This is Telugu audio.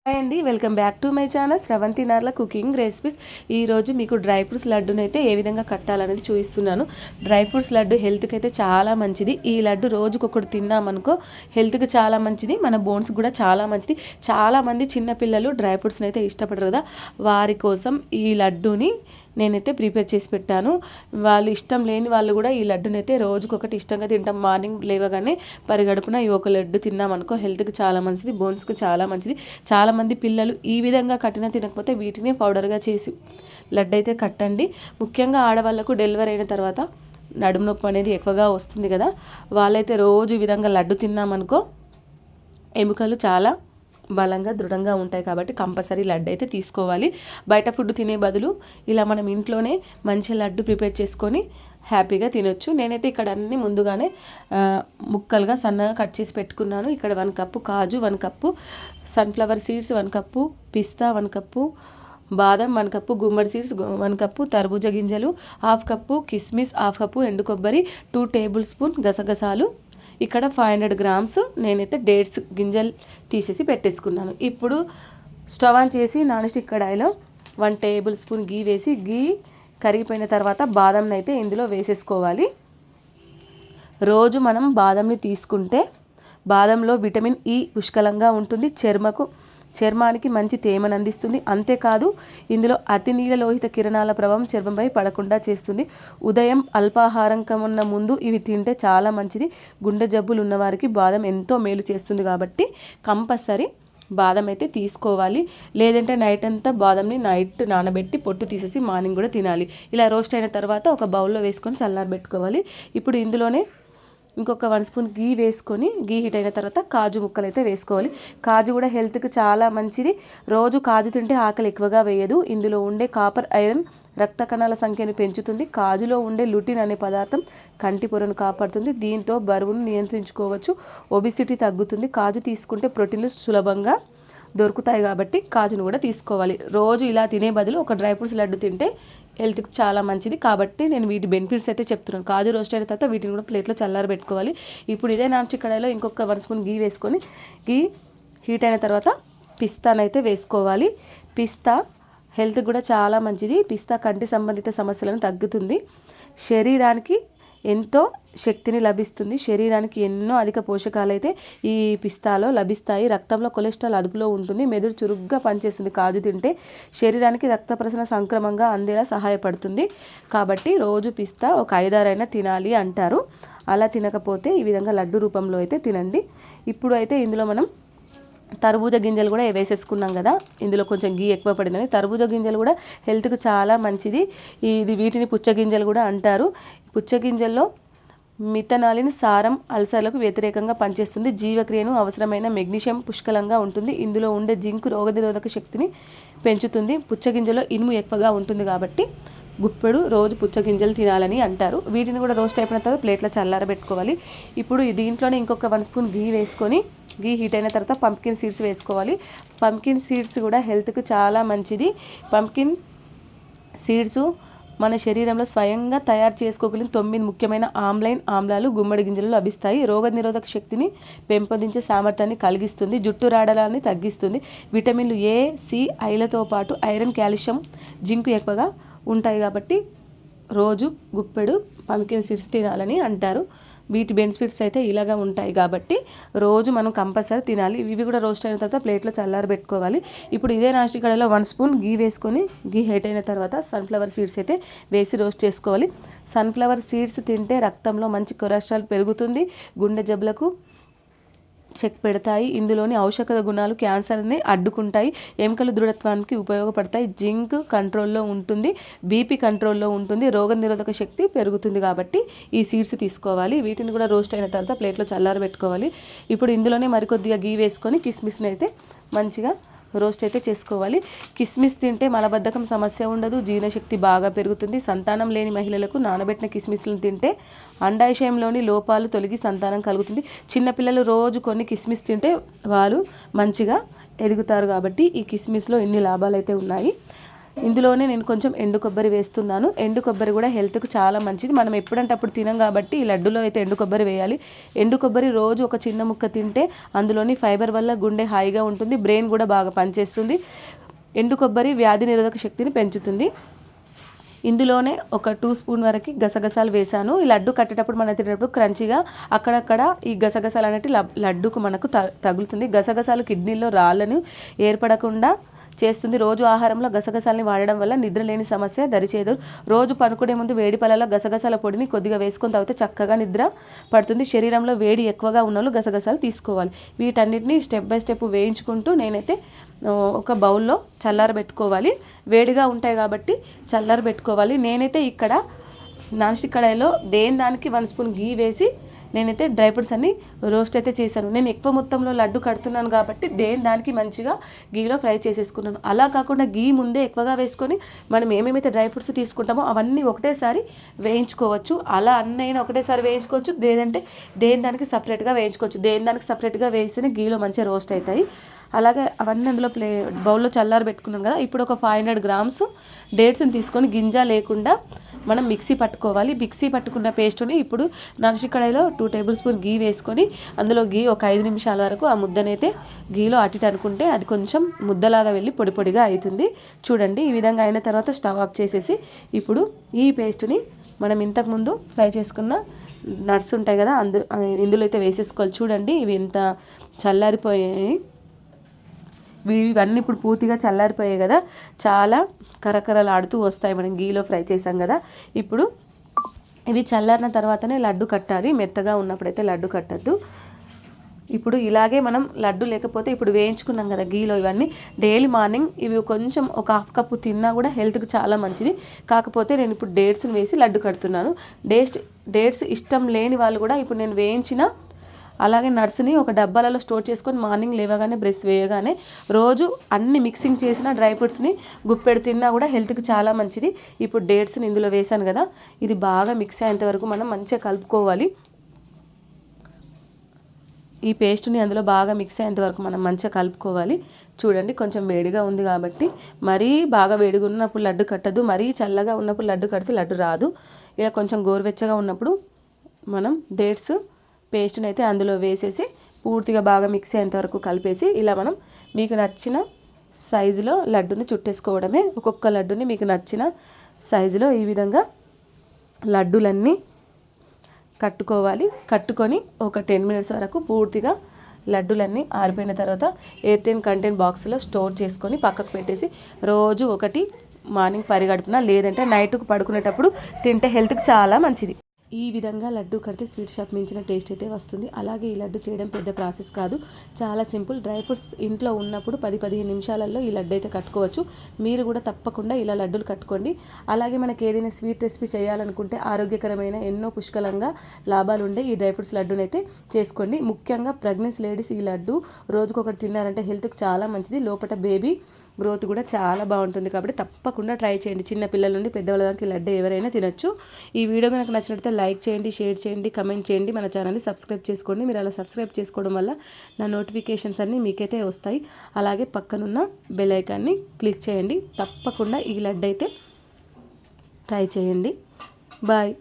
హాయ్ అండి, welcome back to my channel Sravanthi Narla cooking recipes. ఈరోజు మీకు డ్రై ఫ్రూట్స్ లడ్డుని అయితే ఏ విధంగా కట్టాలనేది చూపిస్తున్నాను. డ్రై ఫ్రూట్స్ లడ్డు హెల్త్కి అయితే చాలా మంచిది. ఈ లడ్డు రోజుకొకటి తిన్నామనుకో హెల్త్కి చాలా మంచిది, మన బోన్స్ కూడా చాలా మంచిది. చాలామంది చిన్నపిల్లలు డ్రై ఫ్రూట్స్ని అయితే ఇష్టపడరు కదా, వారి కోసం ఈ లడ్డూని నేనైతే ప్రిపేర్ చేసి పెట్టాను. వాళ్ళు ఇష్టం లేని వాళ్ళు కూడా ఈ లడ్డుని అయితే రోజుకొకటి ఇష్టంగా తింటాం. మార్నింగ్ లేవగానే పరిగడుపున ఈ ఒక లడ్డు తిన్నామనుకో హెల్త్కి చాలా మంచిది, బోన్స్కి చాలా మంచిది. చాలామంది పిల్లలు ఈ విధంగా కట్టిన తినకపోతే వీటిని పౌడర్గా చేసి లడ్డు అయితే కట్టండి. ముఖ్యంగా ఆడవాళ్ళకు డెలివరీ అయిన తర్వాత నడుము నొప్పి అనేది ఎక్కువగా వస్తుంది కదా, వాళ్ళైతే రోజు ఈ విధంగా లడ్డు తిన్నామనుకో ఎముకలు చాలా బలంగా దృఢంగా ఉంటాయి. కాబట్టి కంపల్సరీ లడ్డు అయితే తీసుకోవాలి. బయట ఫుడ్ తినే బదులు ఇలా మనం ఇంట్లోనే మంచి లడ్డు ప్రిపేర్ చేసుకొని హ్యాపీగా తినొచ్చు. నేనైతే ఇక్కడ అన్ని ముందుగానే ముక్కలుగా సన్నగా కట్ చేసి పెట్టుకున్నాను. ఇక్కడ 1 కప్పు కాజు, 1 కప్పు సన్ఫ్లవర్ సీడ్స్, 1 కప్పు పిస్తా, 1 కప్పు బాదం, 1 కప్పు గుమ్మడి సీడ్స్, 1 కప్పు తర్బూజ గింజలు, 1/2 కప్పు కిస్మిస్, 1/2 కప్పు ఎండు కొబ్బరి, 2 టేబుల్ స్పూన్ గసగసాలు, ఇక్కడ 500 గ్రామ్స్ నేనైతే డేట్స్ గింజలు తీసేసి పెట్టేసుకున్నాను. ఇప్పుడు స్టవ్ ఆన్ చేసి నాన్ స్టిక్ కడాయిలో 1 టేబుల్ స్పూన్ గీ వేసి, గీ కరిగిపోయిన తర్వాత బాదంని అయితే ఇందులో వేసేసుకోవాలి. రోజు మనం బాదంని తీసుకుంటే బాదంలో విటమిన్ ఈ పుష్కలంగా ఉంటుంది. చర్మానికి మంచి తేమను అందిస్తుంది. అంతేకాదు ఇందులో అతి నీలలోహిత కిరణాల ప్రభావం చర్మంపై పడకుండా చేస్తుంది. ఉదయం అల్పాహారం కన్నా ముందు ఇవి తింటే చాలా మంచిది. గుండె జబ్బులు ఉన్నవారికి బాదం ఎంతో మేలు చేస్తుంది. కాబట్టి కంపల్సరీ బాదం అయితే తీసుకోవాలి. లేదంటే నైట్ అంతా బాదంని నైట్ నానబెట్టి పొట్టు తీసేసి మార్నింగ్ కూడా తినాలి. ఇలా రోస్ట్ అయిన తర్వాత ఒక బౌల్లో వేసుకొని చల్లారబెట్టుకోవాలి. ఇప్పుడు ఇందులోనే ఇంకొక 1 స్పూన్ గీ వేసుకొని, గీ హీట్ అయిన తర్వాత కాజు ముక్కలు అయితే వేసుకోవాలి. కాజు కూడా హెల్త్కి చాలా మంచిది. రోజు కాజు తింటే ఆకలి ఎక్కువగా వేయదు. ఇందులో ఉండే కాపర్, ఐరన్ రక్త కణాల సంఖ్యను పెంచుతుంది. కాజులో ఉండే లుటిన్ అనే పదార్థం కంటి పొరను కాపాడుతుంది. దీంతో బరువును నియంత్రించుకోవచ్చు, ఒబిసిటీ తగ్గుతుంది. కాజు తీసుకుంటే ప్రోటీన్లు సులభంగా దొరుకుతాయి కాబట్టి కాజును కూడా తీసుకోవాలి. రోజు ఇలా తినే బదులు ఒక డ్రై ఫ్రూట్స్ లడ్డు తింటే హెల్త్కి చాలా మంచిది. కాబట్టి నేను వీటి బెనిఫిట్స్ అయితే చెప్తున్నాను. కాజు రోస్ట్ అయిన తర్వాత వీటిని కూడా ప్లేట్లో చల్లారబెట్టుకోవాలి. ఇప్పుడు ఇదే నాన్ స్టిక్ కడాయిలో ఇంకొక 1 స్పూన్ గీ వేసుకొని, గీ హీట్ అయిన తర్వాత పిస్తానైతే వేసుకోవాలి. పిస్తా హెల్త్కి కూడా చాలా మంచిది. పిస్తా కంటి సంబంధిత సమస్యలను తగ్గుతుంది. శరీరానికి ఎంతో శక్తిని లభిస్తుంది. శరీరానికి ఎన్నో అధిక పోషకాలు అయితే ఈ పిస్తాలో లభిస్తాయి. రక్తంలో కొలెస్ట్రాల్ అదుపులో ఉంటుంది. మెదడు చురుగ్గా పనిచేస్తుంది. కాజు తింటే శరీరానికి రక్త ప్రసరణ సంక్రమంగా అందేలా సహాయపడుతుంది. కాబట్టి రోజు పిస్తా ఒక 5-6 అయినా తినాలి అంటారు. అలా తినకపోతే ఈ విధంగా లడ్డు రూపంలో అయితే తినండి. ఇప్పుడు అయితే ఇందులో మనం తర్బూజ గింజలు కూడా వేసేసుకున్నాం కదా, ఇందులో కొంచెం గీ ఎక్కువ పడిందని. తర్బూజ గింజలు కూడా హెల్త్కి చాలా మంచిది. వీటిని పుచ్చగింజలు కూడా అంటారు. పుచ్చగింజల్లో మిథనాలిన్ సారం అల్సర్లకు వ్యతిరేకంగా పనిచేస్తుంది. జీవక్రియను అవసరమైన మెగ్నీషియం పుష్కలంగా ఉంటుంది. ఇందులో ఉండే జింక్ రోగనిరోధక శక్తిని పెంచుతుంది. పుచ్చగింజలో ఇనుము ఎక్కువగా ఉంటుంది కాబట్టి గుప్పెడు రోజు పుచ్చగింజలు తినాలని అంటారు. వీటిని కూడా రోస్ట్ అయిపోయిన తర్వాత ప్లేట్లో చల్లారబెట్టుకోవాలి. ఇప్పుడు దీంట్లోనే ఇంకొక 1 స్పూన్ గీ వేసుకొని, గీ హీట్ అయిన తర్వాత పంప్కిన్ సీడ్స్ వేసుకోవాలి. పంప్కిన్ సీడ్స్ కూడా హెల్త్కి చాలా మంచిది. పంప్కిన్ సీడ్స్ మన శరీరంలో స్వయంగా తయారు చేసుకోగలిగిన 9 ముఖ్యమైన ఆమ్లాలు గుమ్మడి గింజలు లభిస్తాయి. రోగనిరోధక శక్తిని పెంపొందించే సామర్థ్యాన్ని కలిగిస్తుంది. జుట్టు రాడలాన్ని తగ్గిస్తుంది. విటమిన్లు ఏ, సి, ఐలతో పాటు ఐరన్, కాల్షియం, జింక్ ఎక్కువగా ఉంటాయి. కాబట్టి రోజు గుప్పెడు పంకిన్ సీడ్స్ తినాలని అంటారు. వీటి బెనిఫిట్స్ అయితే ఇలాగా ఉంటాయి కాబట్టి రోజు మనం కంపల్సరీ తినాలి. ఇవి కూడా రోస్ట్ అయిన తర్వాత ప్లేట్లో చల్లారబెట్టుకోవాలి. ఇప్పుడు ఇదే నాన్ స్టిక్ కడాయిలో 1 స్పూన్ గీ వేసుకొని, గీ హీట్ అయిన తర్వాత సన్ఫ్లవర్ సీడ్స్ అయితే వేసి రోస్ట్ చేసుకోవాలి. సన్ఫ్లవర్ సీడ్స్ తింటే రక్తంలో మంచి కొలెస్ట్రాల్ పెరుగుతుంది. గుండె జబ్బులకు చెక్ పెడతాయి. ఇందులోని ఔషధ గుణాలు క్యాన్సర్ని అడ్డుకుంటాయి. ఎముకల దృఢత్వానికి ఉపయోగపడతాయి. జింక్ కంట్రోల్లో ఉంటుంది. బీపీ కంట్రోల్లో ఉంటుంది. రోగనిరోధక శక్తి పెరుగుతుంది. కాబట్టి ఈ సీడ్స్ తీసుకోవాలి. వీటిని కూడా రోస్ట్ అయిన తర్వాత ప్లేట్లో చల్లారబెట్టుకోవాలి. ఇప్పుడు ఇందులోనే మరికొద్దిగా గీ వేసుకొని కిస్మిస్ని అయితే మంచిగా రోస్ట్ అయితే చేసుకోవాలి. కిస్మిస్ తింటే మలబద్ధకం సమస్య ఉండదు. జీర్ణశక్తి బాగా పెరుగుతుంది. సంతానం లేని మహిళలకు నానబెట్టిన కిస్మిస్లను తింటే అండాశయంలోని లోపాలు తొలగి సంతానం కలుగుతుంది. చిన్నపిల్లలు రోజు కొన్ని కిస్మిస్ తింటే వారు మంచిగా ఎదుగుతారు. కాబట్టి ఈ కిస్మిస్లో ఇన్ని లాభాలు అయితే ఉన్నాయి. ఇందులోనే నేను కొంచెం ఎండు కొబ్బరి వేస్తున్నాను. ఎండు కొబ్బరి కూడా హెల్త్కు చాలా మంచిది. మనం ఎప్పుడంటే అప్పుడు తినం కాబట్టి ఈ లడ్డులో అయితే ఎండు కొబ్బరి వేయాలి. ఎండు కొబ్బరి రోజు ఒక చిన్న ముక్క తింటే అందులోని ఫైబర్ వల్ల గుండె హాయిగా ఉంటుంది, బ్రెయిన్ కూడా బాగా పనిచేస్తుంది. ఎండు కొబ్బరి వ్యాధి నిరోధక శక్తిని పెంచుతుంది. ఇందులోనే ఒక 2 స్పూన్ వరకు గసగసాలు వేసాను. ఈ లడ్డు కట్టేటప్పుడు మనం తినేటప్పుడు క్రంచిగా అక్కడక్కడ ఈ గసగసాలు అనేవి లడ్డుకు మనకు తగులుతుంది. గసగసాలు కిడ్నీలో రాళ్ళను ఏర్పడకుండా చేస్తుంది. రోజు ఆహారంలో గసగసాలని వాడడం వల్ల నిద్ర లేని సమస్య దరిచేదు. రోజు పనుకునే ముందు వేడి పాలలో గసగసాల పొడిని కొద్దిగా వేసుకొని తాగితే చక్కగా నిద్ర పడుతుంది. శరీరంలో వేడి ఎక్కువగా ఉన్న వాళ్ళు గసగసాలు తీసుకోవాలి. వీటన్నిటిని స్టెప్ బై స్టెప్ వేయించుకుంటూ నేనైతే ఒక బౌల్లో చల్లారబెట్టుకోవాలి. వేడిగా ఉంటాయి కాబట్టి చల్లారబెట్టుకోవాలి. నేనైతే ఇక్కడ నాన్ స్టిక్ కడాయిలో దానికి 1 స్పూన్ గీ వేసి నేనైతే డ్రై ఫ్రూట్స్ అన్ని రోస్ట్ అయితే చేశాను. నేను ఎక్కువ మొత్తంలో లడ్డు కడుతున్నాను కాబట్టి దానికి మంచిగా గీలో ఫ్రై చేసేసుకున్నాను. అలా కాకుండా గీ ముందే ఎక్కువగా వేసుకొని మనం ఏమేమైతే డ్రై ఫ్రూట్స్ తీసుకుంటామో అవన్నీ ఒకటేసారి వేయించుకోవచ్చు. అలా అన్నైనా ఒకటేసారి వేయించుకోవచ్చు, లేదంటే దానికి సపరేట్గా వేయించుకోవచ్చు. దానికి సపరేట్గా వేస్తేనే గీలో మంచిగా రోస్ట్ అవుతాయి. అలాగే అవన్నీ అందులో బౌల్లో చల్లారి పెట్టుకున్నాం కదా. ఇప్పుడు ఒక 500 గ్రామ్స్ డేట్స్ని తీసుకొని గింజ లేకుండా మనం మిక్సీ పట్టుకోవాలి. మిక్సీ పట్టుకున్న పేస్ట్ని ఇప్పుడు నాన్స్టిక్ కడాయిలో 2 టేబుల్ స్పూన్ గీ వేసుకొని అందులో గీ ఒక 5 నిమిషాల వరకు ఆ ముద్దనైతే గీలో అటు అనుకుంటే అది కొంచెం ముద్దలాగా వెళ్ళి పొడి పొడిగా అవుతుంది. చూడండి, ఈ విధంగా అయిన తర్వాత స్టవ్ ఆఫ్ చేసేసి ఇప్పుడు ఈ పేస్ట్ని మనం ఇంతకుముందు ఫ్రై చేసుకున్న నట్స్ ఉంటాయి కదా ఇందులో అయితే వేసేసుకోవాలి. చూడండి, ఇవి ఎంత చల్లారిపోయాయి. ఇవన్నీ ఇప్పుడు పూర్తిగా చల్లారిపోయాయి కదా, చాలా కరకరలాడుతూ వస్తాయి. మనం గీలో ఫ్రై చేసాం కదా. ఇప్పుడు ఇవి చల్లారిన తర్వాతనే లడ్డు కట్టాలి. మెత్తగా ఉన్నప్పుడైతే లడ్డు కట్టద్దు. ఇప్పుడు ఇలాగే మనం లడ్డు లేకపోతే ఇప్పుడు వేయించుకున్నాం కదా గీలో, ఇవన్నీ డైలీ మార్నింగ్ ఇవి కొంచెం ఒక 1/2 కప్పు తిన్నా కూడా హెల్త్కి చాలా మంచిది. కాకపోతే నేను ఇప్పుడు డేట్స్ని వేసి లడ్డు కడుతున్నాను. డేట్స్ ఇష్టం లేని వాళ్ళు కూడా ఇప్పుడు నేను వేయించిన అలాగే నట్స్ని ఒక డబ్బాలలో స్టోర్ చేసుకొని మార్నింగ్ లేవగానే బ్రష్ వేయగానే రోజు అన్ని మిక్సింగ్ చేసిన డ్రై ఫ్రూట్స్ని గుప్పెడు తిన్నా కూడా హెల్త్కి చాలా మంచిది. ఇప్పుడు డేట్స్ని ఇందులో వేసాను కదా, ఇది బాగా మిక్స్ అయ్యేంత వరకు మనం మంచిగా కలుపుకోవాలి. ఈ పేస్ట్ని అందులో బాగా మిక్స్ అయ్యేంత వరకు మనం మంచిగా కలుపుకోవాలి. చూడండి, కొంచెం వేడిగా ఉంది కాబట్టి మరీ బాగా వేడిగా ఉన్నప్పుడు లడ్డు కట్టదు, మరీ చల్లగా ఉన్నప్పుడు లడ్డు కడితే లడ్డు రాదు. ఇలా కొంచెం గోరువెచ్చగా ఉన్నప్పుడు మనం డేట్స్ పేస్ట్ని అయితే అందులో వేసేసి పూర్తిగా బాగా మిక్స్ అయ్యేంత వరకు కలిపేసి ఇలా మనం మీకు నచ్చిన సైజులో లడ్డుని చుట్టేసుకోవడమే. ఒక్కొక్క లడ్డుని మీకు నచ్చిన సైజులో ఈ విధంగా లడ్డులన్నీ కట్టుకొని ఒక 10 మినిట్స్ వరకు పూర్తిగా లడ్డులన్నీ ఆరిపోయిన తర్వాత ఎయిర్టైట్ కంటైనర్ బాక్స్లో స్టోర్ చేసుకొని పక్కకు పెట్టేసి రోజు ఒకటి మార్నింగ్ పరిగడుపున లేదంటే నైట్కు పడుకునేటప్పుడు తింటే హెల్త్కి చాలా మంచిది. ఈ విధంగా లడ్డు కడితే స్వీట్ షాప్ మించిన టేస్ట్ అయితే వస్తుంది. అలాగే ఈ లడ్డు చేయడం పెద్ద ప్రాసెస్ కాదు, చాలా సింపుల్. డ్రై ఫ్రూట్స్ ఇంట్లో ఉన్నప్పుడు 10-15 నిమిషాలలో ఈ లడ్డు అయితే కట్టుకోవచ్చు. మీరు కూడా తప్పకుండా ఇలా లడ్డూలు కట్టుకోండి. అలాగే మనకి ఏదైనా స్వీట్ రెసిపీ చేయాలనుకుంటే ఆరోగ్యకరమైన ఎన్నో పుష్కలంగా లాభాలు ఉండే ఈ డ్రై ఫ్రూట్స్ లడ్డూని అయితే చేసుకోండి. ముఖ్యంగా ప్రెగ్నెన్సీ లేడీస్ ఈ లడ్డు రోజుకొకటి తిన్నారంటే హెల్త్కి చాలా మంచిది. లోపల బేబీ గ్రోత్ కూడా చాలా బాగుంటుంది కాబట్టి తప్పకుండా ట్రై చేయండి. చిన్న పిల్లల నుండి పెద్దవాళ్ళ దానికి లడ్డు ఎవరైనా తినొచ్చు. ఈ వీడియో కనుక నచ్చినట్లయితే లైక్ చేయండి, షేర్ చేయండి, కమెంట్ చేయండి. మన ఛానల్ని సబ్స్క్రైబ్ చేసుకోండి. మీరు అలా సబ్స్క్రైబ్ చేసుకోవడం వల్ల నా నోటిఫికేషన్స్ అన్నీ మీకైతే వస్తాయి. అలాగే పక్కనున్న బెల్ ఐకాన్ని క్లిక్ చేయండి. తప్పకుండా ఈ లడ్డు అయితే ట్రై చేయండి. బాయ్.